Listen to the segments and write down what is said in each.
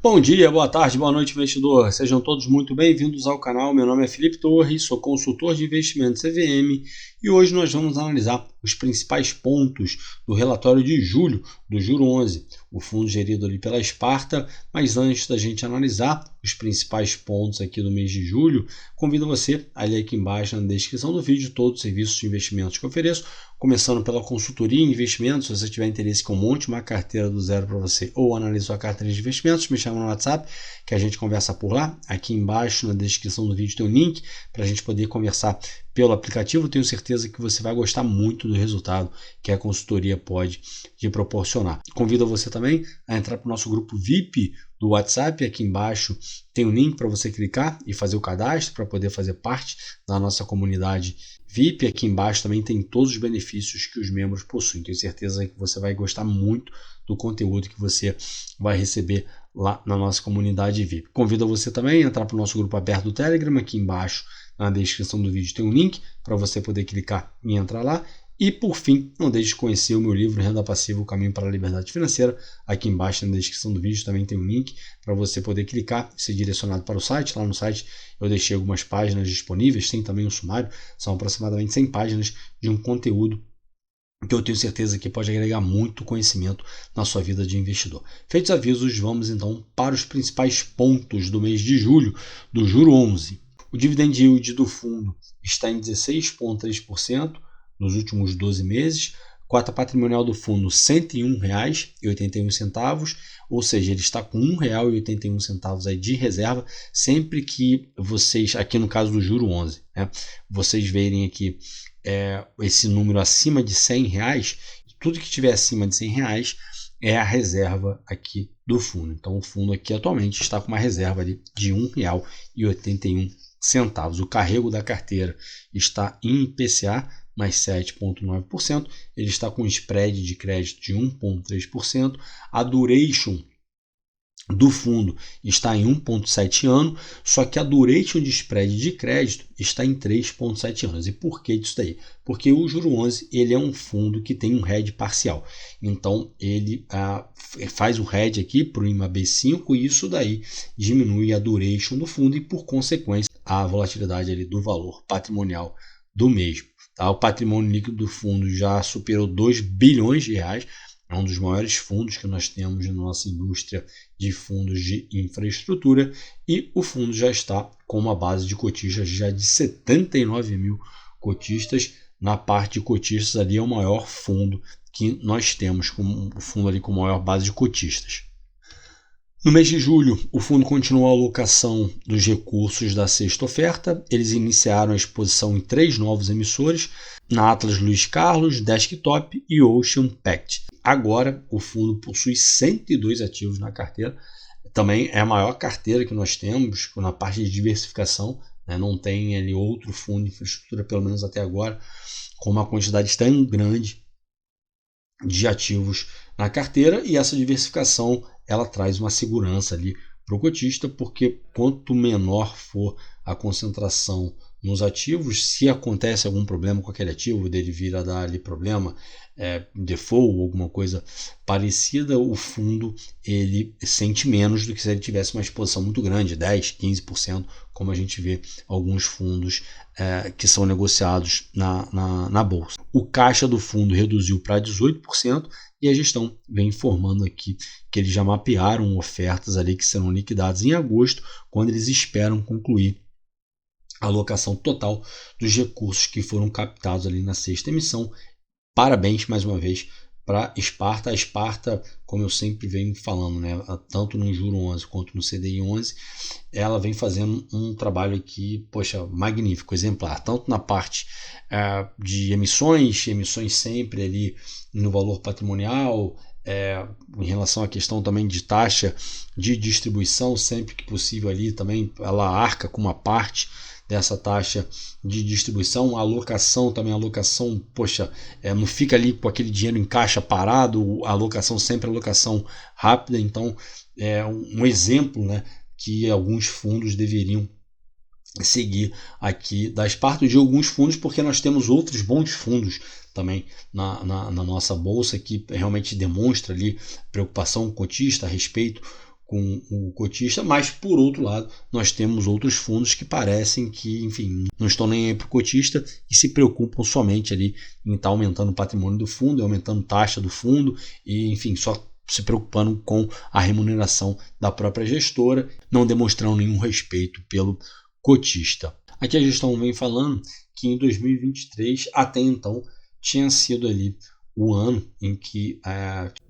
Bom dia, boa tarde, boa noite, investidor. Sejam todos muito bem-vindos ao canal. Meu nome é Felipe Torres, sou consultor de investimentos CVM e hoje nós vamos analisar os principais pontos do relatório de julho do Juro 11, o fundo gerido ali pela Sparta. Mas antes da gente analisar os principais pontos aqui do mês de julho, convido você a ler aqui embaixo na descrição do vídeo todos os serviços de investimentos que eu ofereço, começando pela consultoria em investimentos. Se você tiver interesse que eu monte uma carteira do zero para você ou analise sua carteira de investimentos, me chama no WhatsApp que a gente conversa por lá. Aqui embaixo na descrição do vídeo tem um link para a gente poder conversar pelo aplicativo. Tenho certeza que você vai gostar muito do resultado que a consultoria pode te proporcionar. Convido você também a entrar para o nosso grupo VIP do WhatsApp. Aqui embaixo tem um link para você clicar e fazer o cadastro para poder fazer parte da nossa comunidade VIP. Aqui embaixo também tem todos os benefícios que os membros possuem. Tenho certeza que você vai gostar muito do conteúdo que você vai receber lá na nossa comunidade VIP. Convido você também a entrar para o nosso grupo aberto do Telegram. Aqui embaixo na descrição do vídeo tem um link para você poder clicar e entrar lá. E por fim, não deixe de conhecer o meu livro Renda Passiva, o Caminho para a Liberdade Financeira. Aqui embaixo na descrição do vídeo também tem um link para você poder clicar e ser direcionado para o site. Lá no site eu deixei algumas páginas disponíveis, tem também um sumário, são aproximadamente 100 páginas de um conteúdo que eu tenho certeza que pode agregar muito conhecimento na sua vida de investidor. Feitos os avisos, vamos então para os principais pontos do mês de julho do Juro 11. O dividend yield do fundo está em 16,3% nos últimos 12 meses. Cota patrimonial do fundo R$ 101,81, ou seja, ele está com R$ 1,81 aí de reserva. Sempre que vocês, aqui no caso do Juro 11, né, vocês verem aqui esse número acima de R$ 100, tudo que tiver acima de R$ 100 é a reserva aqui do fundo. Então o fundo aqui atualmente está com uma reserva ali de R$ 1,81. O carrego da carteira está em IPCA mais 7,9%, ele está com spread de crédito de 1,3%, a duration do fundo está em 1,7 anos, só que a duration de spread de crédito está em 3,7 anos. E por que isso daí? Porque o Juro 11 ele é um fundo que tem um hedge parcial, então ele faz um hedge aqui para o IMAB5 e isso daí diminui a duration do fundo e por consequência a volatilidade ali do valor patrimonial do mesmo. O patrimônio líquido do fundo já superou 2 bilhões de reais, é um dos maiores fundos que nós temos na nossa indústria de fundos de infraestrutura e o fundo já está com uma base de cotistas já de 79 mil cotistas. Na parte de cotistas ali é o maior fundo que nós temos, como o fundo ali com maior base de cotistas. No mês de julho, o fundo continuou a alocação dos recursos da sexta oferta. Eles iniciaram a exposição em 3 novos emissores, na Atlas Luiz Carlos, Desktop e Ocean Pact. Agora, o fundo possui 102 ativos na carteira. Também é a maior carteira que nós temos na parte de diversificação. Não tem ali outro fundo de infraestrutura, pelo menos até agora, com uma quantidade tão grande de ativos na carteira, e essa diversificação ela traz uma segurança ali para o cotista, porque quanto menor for a concentração nos ativos, se acontece algum problema com aquele ativo, dele vir a dar ali problema, default ou alguma coisa parecida, o fundo ele sente menos do que se ele tivesse uma exposição muito grande, 10%, 15%, como a gente vê alguns fundos que são negociados na bolsa. O caixa do fundo reduziu para 18% e a gestão vem informando aqui que eles já mapearam ofertas ali que serão liquidadas em agosto, quando eles esperam concluir a alocação total dos recursos que foram captados ali na sexta emissão. Parabéns mais uma vez para a Sparta. A Sparta, como eu sempre venho falando, tanto no Juro 11 quanto no CDI 11, ela vem fazendo um trabalho aqui, magnífico, exemplar, tanto na parte de emissões sempre ali no valor patrimonial, em relação à questão também de taxa de distribuição, sempre que possível ali também ela arca com uma parte dessa taxa de distribuição. A alocação também, não fica ali com aquele dinheiro em caixa parado, a alocação sempre é alocação rápida. Então é um exemplo, que alguns fundos deveriam seguir aqui das partes de alguns fundos, porque nós temos outros bons fundos também na nossa bolsa que realmente demonstra ali preocupação cotista a respeito com o cotista, mas por outro lado nós temos outros fundos que parecem que, enfim, não estão nem aí para o cotista e se preocupam somente ali em estar aumentando o patrimônio do fundo, aumentando taxa do fundo e, enfim, só se preocupando com a remuneração da própria gestora, não demonstrando nenhum respeito pelo cotista. Aqui a gestão vem falando que em 2023, até então, tinha sido ali o ano em que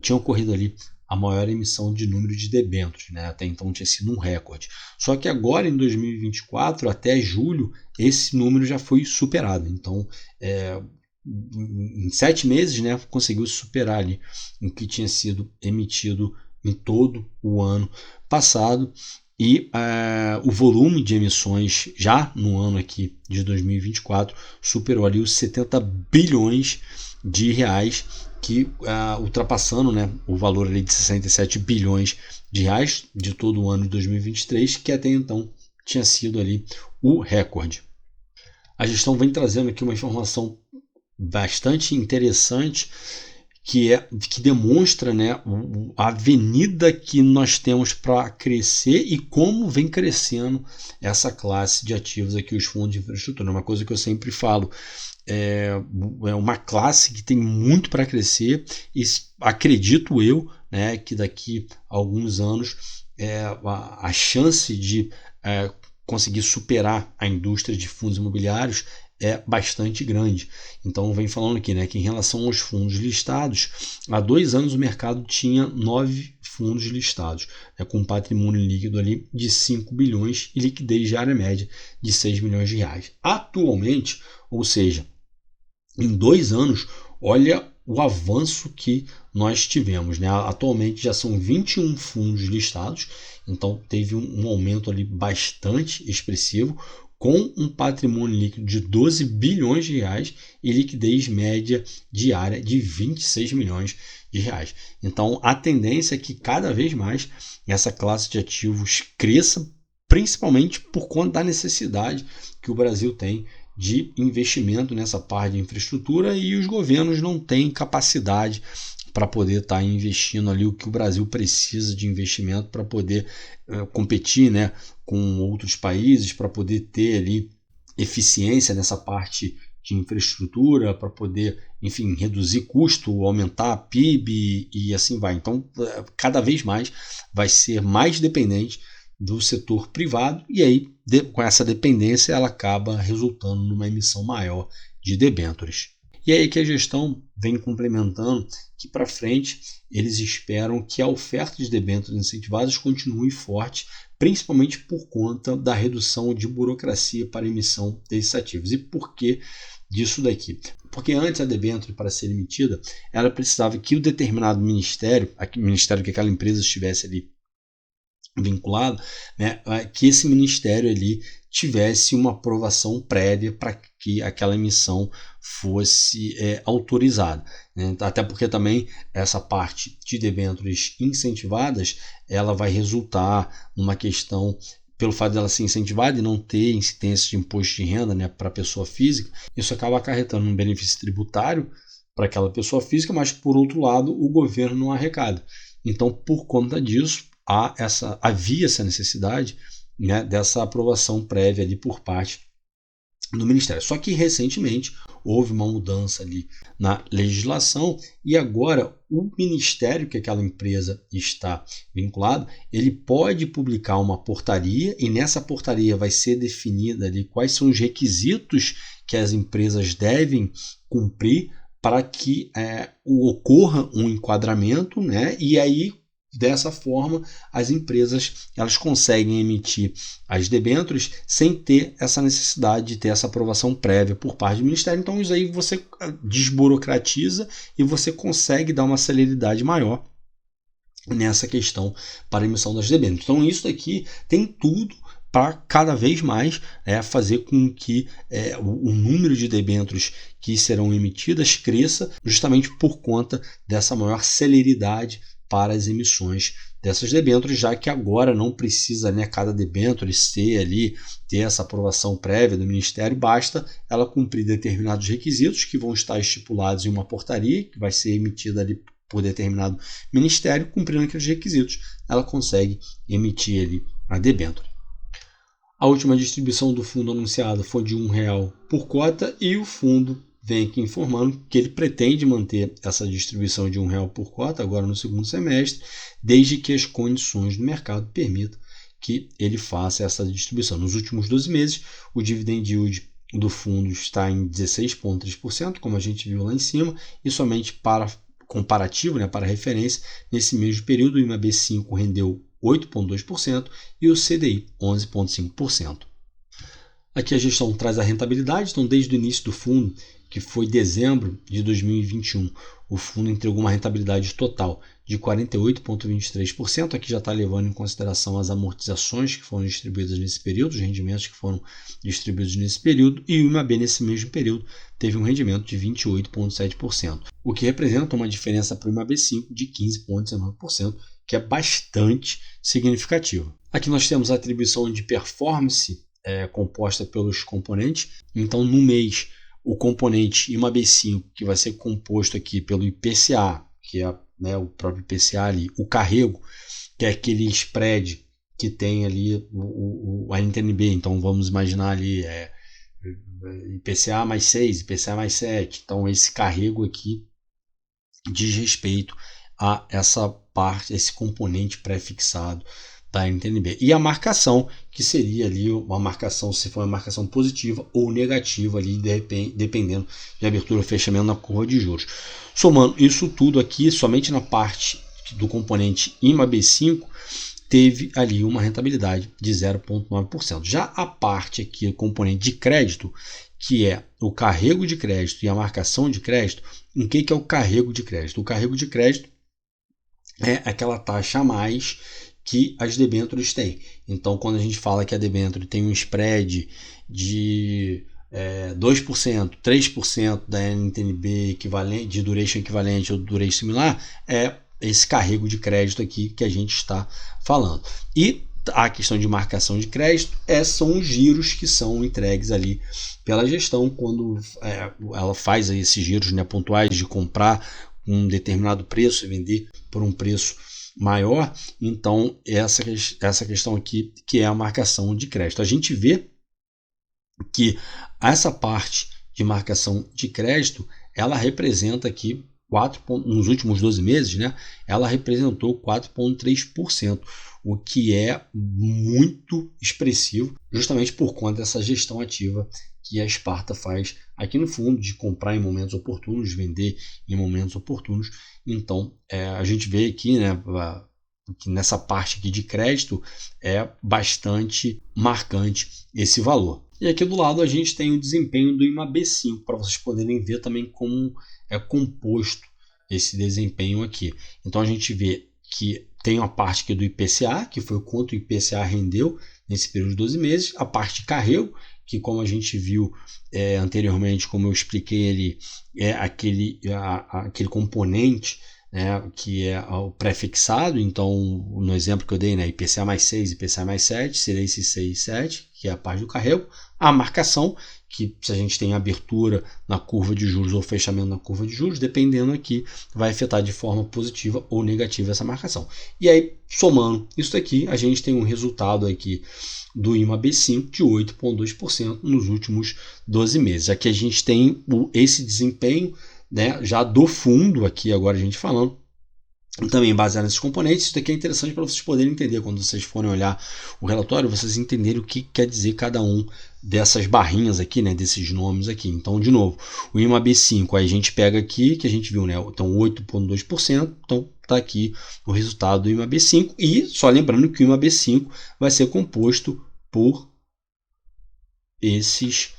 tinha ocorrido ali a maior emissão de número de debêntures, né? Até então tinha sido um recorde. Só que agora, em 2024, até julho, esse número já foi superado. Então, em 7 meses, né, conseguiu superar ali o que tinha sido emitido em todo o ano passado. E o volume de emissões já no ano aqui de 2024 superou ali os 70 bilhões de reais, que ultrapassando, né, o valor ali de 67 bilhões de reais de todo o ano de 2023, que até então tinha sido ali o recorde. A gestão vem trazendo aqui uma informação bastante interessante que demonstra, né, a avenida que nós temos para crescer e como vem crescendo essa classe de ativos aqui, os fundos de infraestrutura. Uma coisa que eu sempre falo, é uma classe que tem muito para crescer e acredito eu, né, que daqui a alguns anos a chance de conseguir superar a indústria de fundos imobiliários é bastante grande. Então vem falando aqui, né, que em relação aos fundos listados, há 2 anos o mercado tinha 9 fundos listados, né, com um patrimônio líquido ali de 5 bilhões e liquidez diária média de 6 milhões de reais. Atualmente, ou seja, em 2 anos, olha o avanço que nós tivemos, né? Atualmente já são 21 fundos listados, então teve um aumento ali bastante expressivo, com um patrimônio líquido de 12 bilhões de reais e liquidez média diária de 26 milhões de reais. Então a tendência é que cada vez mais essa classe de ativos cresça, principalmente por conta da necessidade que o Brasil tem de investimento nessa parte de infraestrutura e os governos não têm capacidade para poder estar investindo ali o que o Brasil precisa de investimento para poder competir, né, com outros países, para poder ter ali eficiência nessa parte de infraestrutura, para poder, enfim, reduzir custo, aumentar a PIB e assim vai. Então, cada vez mais vai ser mais dependente do setor privado e aí, com essa dependência, ela acaba resultando numa emissão maior de debêntures. E aí que a gestão vem complementando que para frente eles esperam que a oferta de debêntures incentivadas continue forte, principalmente por conta da redução de burocracia para a emissão desses ativos. E por que disso daqui? Porque antes a debênture, para ser emitida, ela precisava que o determinado ministério que aquela empresa estivesse ali vinculado, né, que esse ministério ali tivesse uma aprovação prévia para que aquela emissão fosse autorizada, né? Até porque também essa parte de debêntures incentivadas ela vai resultar numa questão, pelo fato dela ser incentivada e não ter incidência de imposto de renda, né, para a pessoa física, isso acaba acarretando um benefício tributário para aquela pessoa física, mas por outro lado o governo não arrecada. Então, por conta disso, havia essa necessidade, né, dessa aprovação prévia ali por parte do Ministério. Só que recentemente houve uma mudança ali na legislação e agora o Ministério que aquela empresa está vinculado, ele pode publicar uma portaria e nessa portaria vai ser definida ali quais são os requisitos que as empresas devem cumprir para que ocorra um enquadramento, né, e aí dessa forma, as empresas elas conseguem emitir as debêntures sem ter essa necessidade de ter essa aprovação prévia por parte do Ministério. Então, isso aí você desburocratiza e você consegue dar uma celeridade maior nessa questão para a emissão das debêntures. Então, isso daqui tem tudo para cada vez mais fazer com que o número de debêntures que serão emitidas cresça justamente por conta dessa maior celeridade para as emissões dessas debêntures, já que agora não precisa, né, cada debênture ter essa aprovação prévia do Ministério, basta ela cumprir determinados requisitos que vão estar estipulados em uma portaria que vai ser emitida ali por determinado ministério, cumprindo aqueles requisitos, ela consegue emitir ali a debênture. A última distribuição do fundo anunciada foi de R$1 por cota e o fundo vem aqui informando que ele pretende manter essa distribuição de R$1 por cota agora no segundo semestre, desde que as condições do mercado permitam que ele faça essa distribuição. Nos últimos 12 meses, o dividend yield do fundo está em 16,3%, como a gente viu lá em cima, e somente para comparativo, para referência, nesse mesmo período o IMAB5 rendeu 8,2% e o CDI 11,5%. Aqui a gestão traz a rentabilidade, então desde o início do fundo, que foi dezembro de 2021, o fundo entregou uma rentabilidade total de 48,23%. Aqui já está levando em consideração as amortizações que foram distribuídas nesse período, os rendimentos que foram distribuídos nesse período, e o IMAB nesse mesmo período teve um rendimento de 28,7%, o que representa uma diferença para o IMAB5 de 15,19%, que é bastante significativo. Aqui nós temos a atribuição de performance composta pelos componentes. Então, no mês, o componente IMAB5, que vai ser composto aqui pelo IPCA, que é o próprio IPCA ali, o carrego, que é aquele spread que tem ali a NTNB. Então, vamos imaginar ali IPCA mais 6, IPCA mais 7. Então, esse carrego aqui diz respeito a essa parte, esse componente pré-fixado da NTNB. E a marcação, que seria ali uma marcação, se for uma marcação positiva ou negativa, ali, dependendo de abertura ou fechamento na curva de juros. Somando isso tudo aqui, somente na parte do componente IMAB5, teve ali uma rentabilidade de 0,9%. Já a parte aqui, o componente de crédito, que é o carrego de crédito e a marcação de crédito, o que é o carrego de crédito? O carrego de crédito é aquela taxa a mais que as debêntures têm. Então, quando a gente fala que a debênture tem um spread de 2%, 3% da NTNB equivalente, de duration equivalente ou duration similar, é esse carrego de crédito aqui que a gente está falando. E a questão de marcação de crédito são os giros que são entregues ali pela gestão quando ela faz aí esses giros pontuais de comprar um determinado preço e vender por um preço maior. Então, essa questão aqui que é a marcação de crédito. A gente vê que essa parte de marcação de crédito, ela representa aqui nos últimos 12 meses, ela representou 4,3%, o que é muito expressivo, justamente por conta dessa gestão ativa que a Sparta faz aqui no fundo, de comprar em momentos oportunos, vender em momentos oportunos. Então, a gente vê aqui, que nessa parte aqui de crédito é bastante marcante esse valor. E aqui do lado a gente tem o desempenho do IMAB5, para vocês poderem ver também como é composto esse desempenho aqui. Então a gente vê que tem uma parte aqui do IPCA, que foi o quanto o IPCA rendeu nesse período de 12 meses, a parte de carrego, que como a gente viu anteriormente, como eu expliquei ali, é aquele componente, que é o pré-fixado. Então, no exemplo que eu dei, IPCA mais 6, IPCA mais 7, seria esse 6 e 7, que é a parte do carrego. A marcação, que se a gente tem abertura na curva de juros ou fechamento na curva de juros, dependendo aqui, vai afetar de forma positiva ou negativa essa marcação. E aí, somando isso daqui, a gente tem um resultado aqui do IMAB5 de 8,2% nos últimos 12 meses. Aqui a gente tem esse desempenho, já do fundo aqui, agora a gente falando, também baseado nesses componentes. Isso daqui é interessante para vocês poderem entender, quando vocês forem olhar o relatório, vocês entenderem o que quer dizer cada um dessas barrinhas aqui, desses nomes aqui. Então, de novo, o IMAB5, aí a gente pega aqui, que a gente viu, então 8,2%, então está aqui o resultado do IMAB5, e só lembrando que o IMAB5 vai ser composto por esses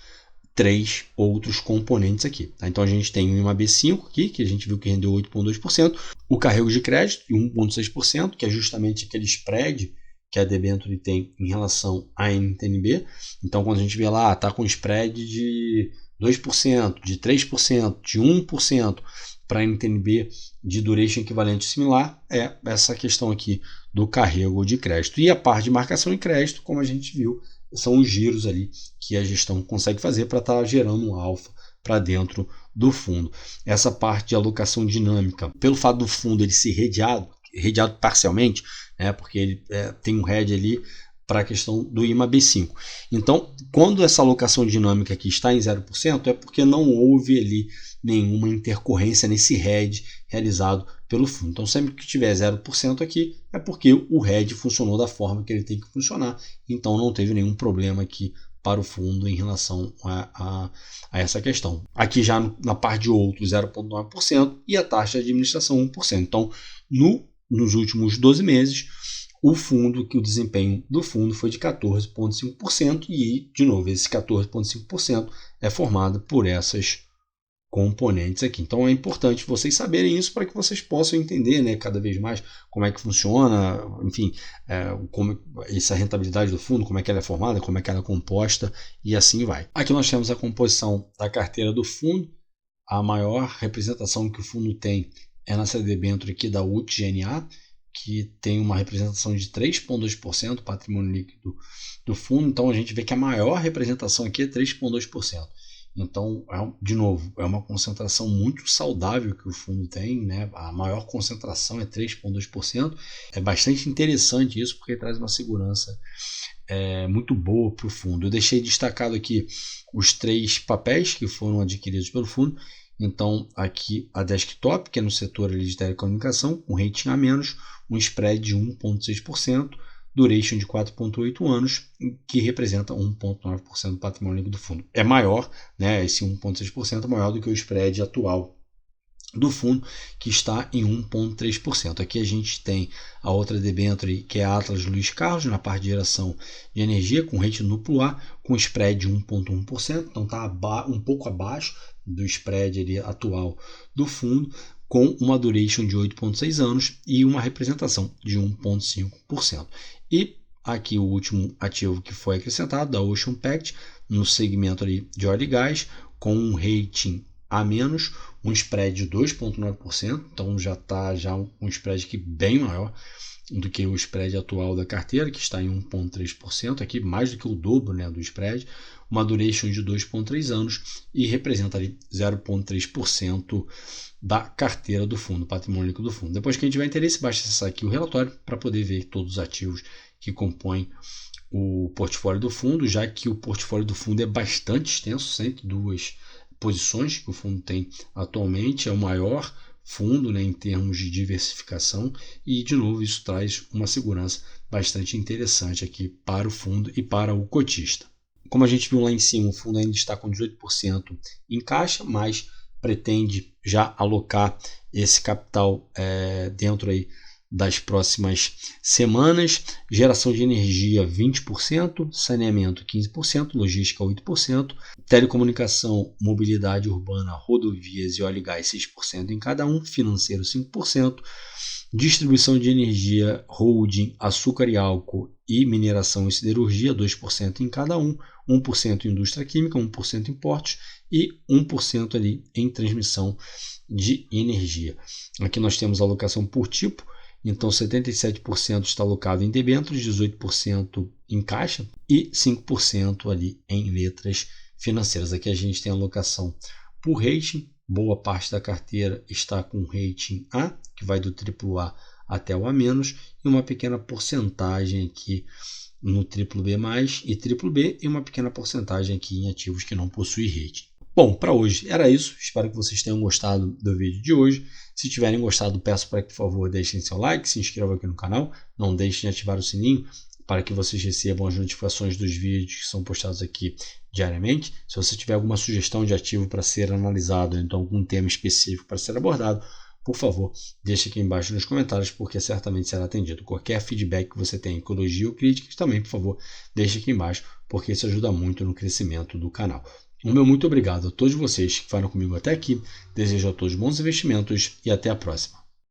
3 outros componentes aqui. Então a gente tem o IMAB5 aqui, que a gente viu que rendeu 8,2%, o carrego de crédito de 1,6%, que é justamente aquele spread que a debênture tem em relação à NTNB. Então quando a gente vê lá, está com spread de 2%, de 3%, de 1% para a NTNB de duration equivalente similar, é essa questão aqui do carrego de crédito. E a parte de marcação de crédito, como a gente viu, são os giros ali que a gestão consegue fazer para estar gerando um alfa para dentro do fundo. Essa parte de alocação dinâmica, pelo fato do fundo ele ser redeado parcialmente, né, porque ele tem um hedge ali para a questão do IMAB5. Então, quando essa alocação dinâmica aqui está em 0%, é porque não houve ali nenhuma intercorrência nesse hedge realizado pelo fundo. Então, sempre que tiver 0% aqui, é porque o hedge funcionou da forma que ele tem que funcionar. Então, não teve nenhum problema aqui para o fundo em relação a essa questão. Aqui já na parte de outros, 0,9% e a taxa de administração 1%. Então, nos últimos 12 meses, o desempenho do fundo foi de 14,5% e, de novo, esse 14,5% é formado por essas componentes aqui. Então é importante vocês saberem isso para que vocês possam entender, né, cada vez mais como é que funciona, enfim, como essa rentabilidade do fundo, como é que ela é formada, como é que ela é composta e assim vai. Aqui nós temos a composição da carteira do fundo. A maior representação que o fundo tem é nessa debênture aqui da UTGNA, que tem uma representação de 3,2% patrimônio líquido do fundo. Então a gente vê que a maior representação aqui é 3,2%. Então, de novo, é uma concentração muito saudável que o fundo tem, né? A maior concentração é 3,2%. É bastante interessante isso, porque traz uma segurança muito boa para o fundo. Eu deixei destacado aqui os 3 papéis que foram adquiridos pelo fundo. Então, aqui a Desktop, que é no setor ali de telecomunicação, com rating A-, um spread de 1,6%, duration de 4,8 anos, que representa 1,9% do patrimônio líquido do fundo. É maior, né, esse 1,6% é maior do que o spread atual do fundo, que está em 1,3%. Aqui a gente tem a outra debênture, que é a Atlas Luiz Carlos, na parte de geração de energia, com rating duplo A, com spread de 1,1%, então está um pouco abaixo do spread ali atual do fundo, com uma duration de 8,6 anos e uma representação de 1,5%. E aqui o último ativo que foi acrescentado, da Ocean Pact, no segmento ali de óleo e gás, com um rating A-, um spread de 2,9%, então já está um spread aqui bem maior do que o spread atual da carteira, que está em 1,3%, aqui mais do que o dobro, né, do spread, uma duration de 2,3 anos e representa ali 0,3% da carteira do fundo, patrimônio líquido do fundo. Depois que a gente tiver interesse, basta acessar aqui o relatório para poder ver todos os ativos que compõem o portfólio do fundo, já que o portfólio do fundo é bastante extenso, 102 posições que o fundo tem atualmente, é o maior fundo, né, em termos de diversificação, e de novo isso traz uma segurança bastante interessante aqui para o fundo e para o cotista. Como a gente viu lá em cima, o fundo ainda está com 18% em caixa, mas pretende já alocar esse capital dentro aí das próximas semanas. Geração de energia 20%, saneamento 15%, logística 8%, telecomunicação, mobilidade urbana, rodovias e óleo e gás 6% em cada um, financeiro 5%, distribuição de energia, holding, açúcar e álcool e mineração e siderurgia 2% em cada um, 1% em indústria química, 1% em portos e 1% ali em transmissão de energia. Aqui nós temos a alocação por tipo. Então, 77% está alocado em debêntures, 18% em caixa e 5% ali em letras financeiras. Aqui a gente tem a alocação por rating. Boa parte da carteira está com rating A, que vai do AAA até o A-, e uma pequena porcentagem aqui no BBB+, e BBB, e uma pequena porcentagem aqui em ativos que não possuem rating. Bom, para hoje era isso. Espero que vocês tenham gostado do vídeo de hoje. Se tiverem gostado, peço para que, por favor, deixem seu like, se inscrevam aqui no canal. Não deixem de ativar o sininho para que vocês recebam as notificações dos vídeos que são postados aqui diariamente. Se você tiver alguma sugestão de ativo para ser analisado, então algum tema específico para ser abordado, por favor, deixe aqui embaixo nos comentários, porque certamente será atendido. Qualquer feedback que você tenha, elogio ou críticas, também, por favor, deixe aqui embaixo, porque isso ajuda muito no crescimento do canal. O meu muito obrigado a todos vocês que foram comigo até aqui. Desejo a todos bons investimentos e até a próxima.